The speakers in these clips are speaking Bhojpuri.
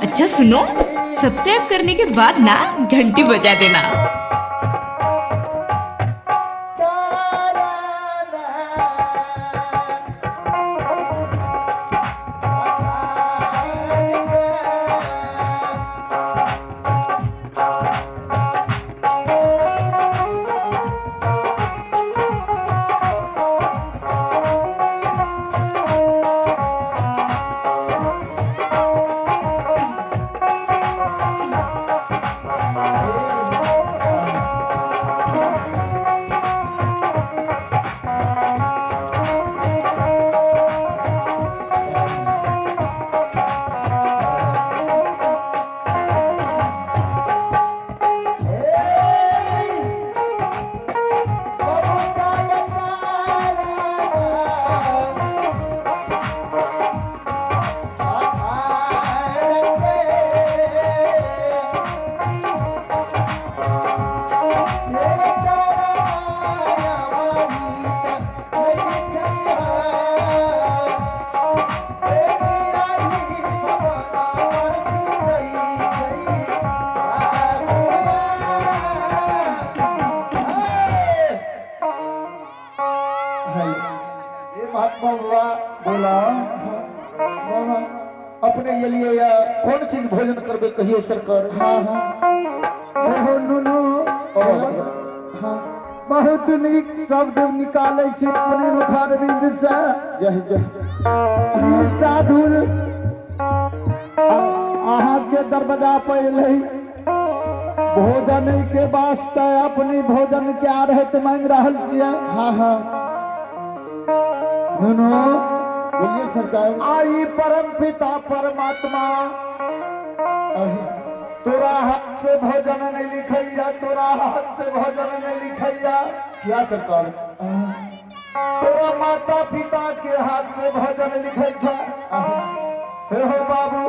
अच्छा सुनो, सब्सक्राइब करने के बाद ना घंटी बजा देना। बोला अपने ये लिए या कौन चीज भोजन करबे कहिए सरकार। हाँ हाँ नुनु हाँ बहुत नीक शब्द निकाले छी अपने मुखार बिंद से। जय जय साधु अहाँ के दरवाजा पर भोजन के वास्ते अपनी भोजन क्या रहे मांग रहा छियै। हाँ हाँ बोलिए सरकार। आई परम पिता परमात्मा तोरा हाथ से भोजन नहीं लिखैया, तोरा हाथ से भोजन नहीं लिखैया। क्या सरकार? तोरा माता पिता के हाथ से भोजन लिखै छ। हो बाबू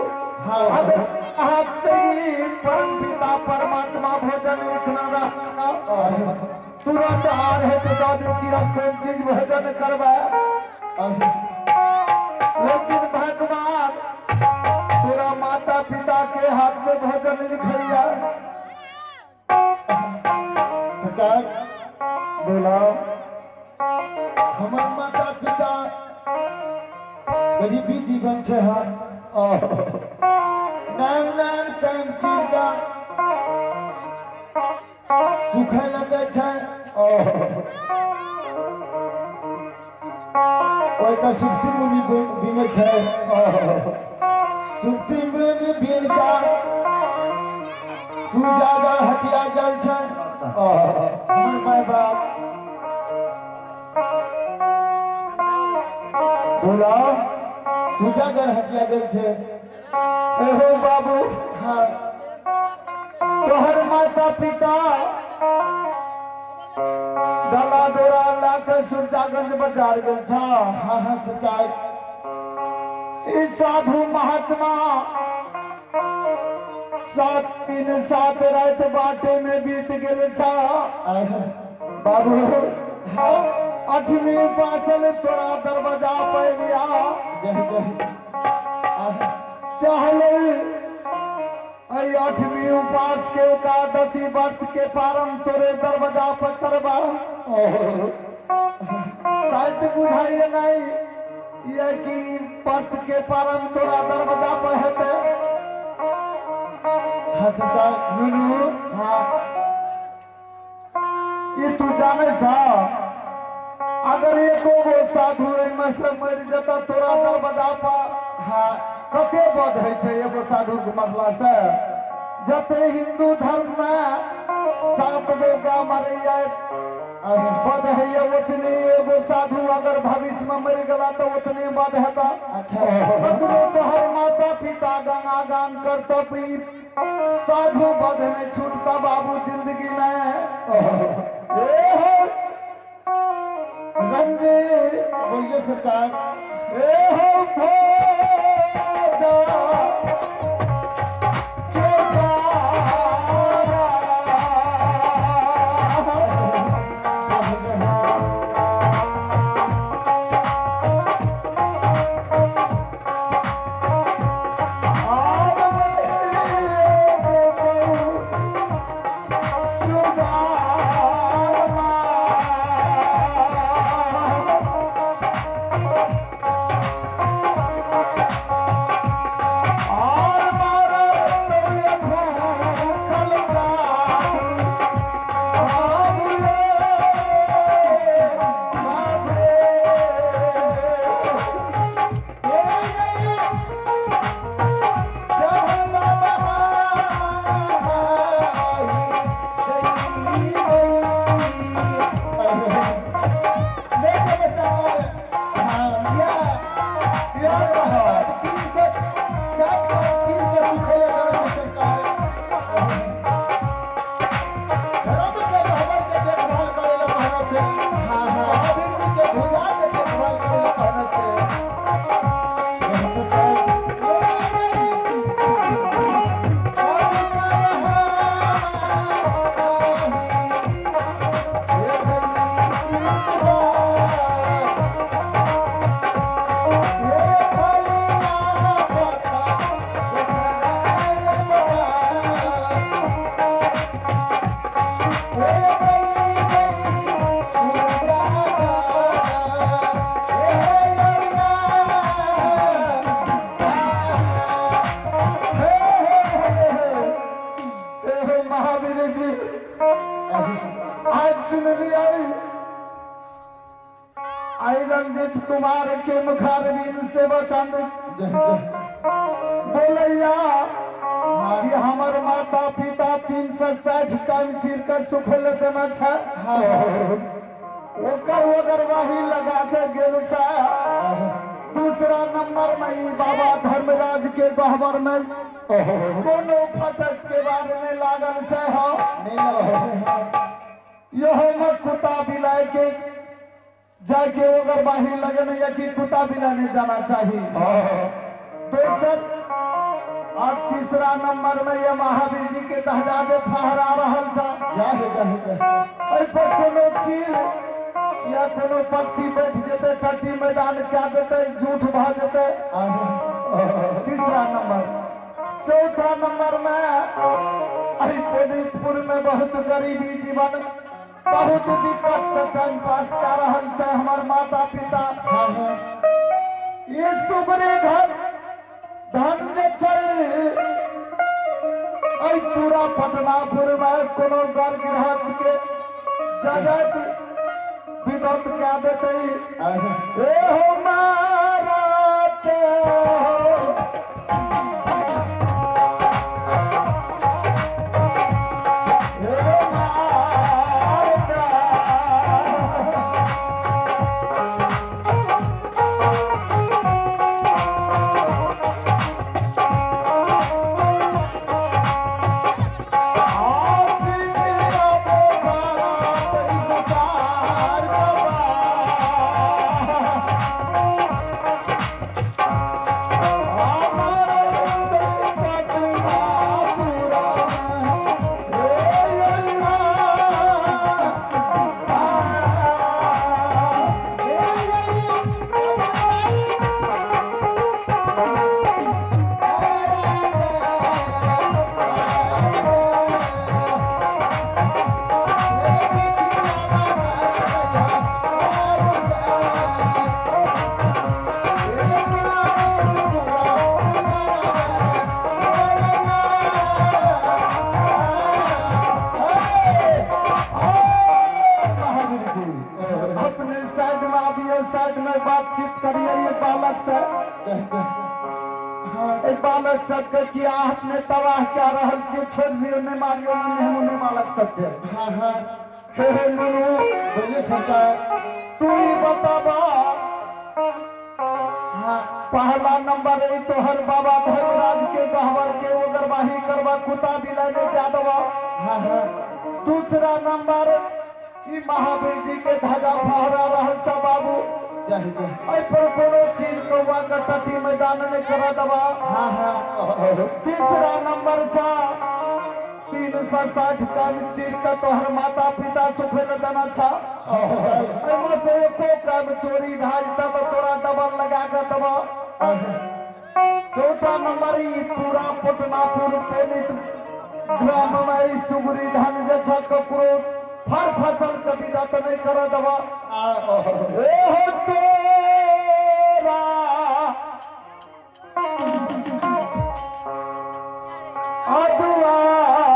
हाथ से ही परम पिता परमात्मा भोजन लिखना रहना। तुरंत हार है तो दादू की कोई चीज भोजन करवा। लेकिन भगवान तोरा माता पिता के हाथ में भोजन लिखैया। बोला हमार माता पिता गरीबी जीवन से नाम नाम टाइम चिंता सुखे लगे छै। सुप्ती मुनि बिने है सुप्ती मुनि बिन का तू ज्यादा हटिया जल है। माय बाप बोला तू ज्यादा हटिया जल है। हो बाबू हाँ तोहर माता पिता दला दोरा लाकर सुरजागंज बाजार गल था। हाँ हाँ सरकार साधु महात्मा 7 रात बाटे में बीत गए था। बाबू 8वीं पासल तोरा दरवाजा पे गया। चाहले 8वीं उपास के 10 वर्ष के पारम तोरे दरवाजा पर करवा। शायद बुझाइए नहीं ये कि पर्स के पारम तोरा दरवाजा पर हेते। हाँ ये तू जाने छा अगर एको गो साधु में से मर जता तोरा दरवाजा पर। हाँ कते बध है एगो साधु के मरला से। जते हिंदू धर्म में 7 गो का मरैया बध है उतने एगो साधु अगर भविष्य में मर गला तो उतने बध है। अच्छा तोहर माता पिता गंगा गान करता पीर साधु बध में छूटता बाबू जिंदगी में। रंगे बोलिए सरकार। के मुखारबिन से वचन बोलैया कि हमर माता पिता 360 टाइम चीर कर सुखल देना छै ओकर ओगरवाही लगा के गेल छै। दूसरा नंबर में ई बाबा धर्मराज के गहवर में कोनो फटक के बारे में लागल छै यहो मत कुत्ता बिलाय के जाके ओगरवाही लगन या कि कुत्ता बिलाने जाना चाहिए। दोसर और तीसरा नंबर में ये महावीर जी के दहजादे फहरा रहल था पर कोनो चीज या कोनो पक्षी बैठ जेते टट्टी मैदान क्या देते झूठ भ जेते। तीसरा नंबर। चौथा नंबर में पुर में बहुत गरीबी जीवन बहुत दिक्कत से टाइम पास कर रहल छै हमर माता पिता। ये सुबरे घर धन जे छै पूरा पटनापुर में कोनो घर गृहस्थ के जगत विदत क्या देते हो माराते बालक सबके किया आपने तबाह क्या रहल छे छोड़ दियो ने मारियो ने बालक सबके। तू ही बताबा पहला नंबर है तोहर बाबा धर्मराज के गहवर के ओगरवाही करवा कुत्ता बिलाने जादवा। दूसरा नंबर ई महावीर जी के ध्वजा फहरा रहल छ बाबू पर कोनो चीज कौवा का टट्टी मैदान में करा दबा। तीसरा नंबर था 360 टन चीज का तोहर माता पिता सुखे न देना था से एको काम चोरी धाज तब तोरा डबल लगा कर दबा। चौथा नंबर ई पूरा पटनापुर पुलिस ग्राम में सुगरी धान जे छ ककरो हर फसल कभी जात नहीं करा दवा। तेरा अदुआरिया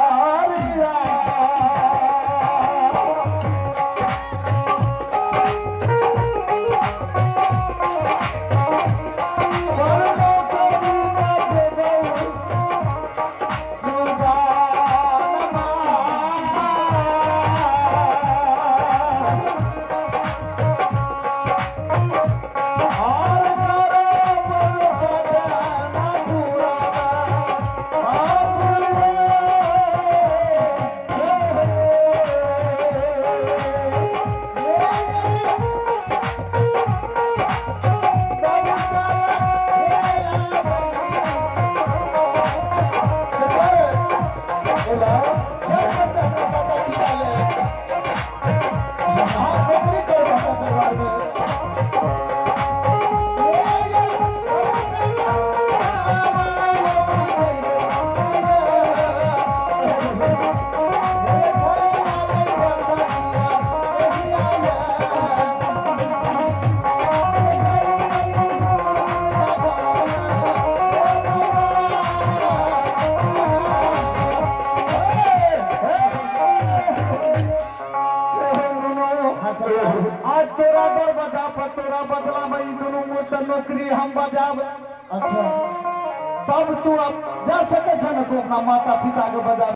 आज तोरा दरवाजा पर तोरा बदला में ई दोनों मोट नौकरी हम बजाब। अच्छा तब तू अब जा सके छ न तू अपना माता पिता के बजा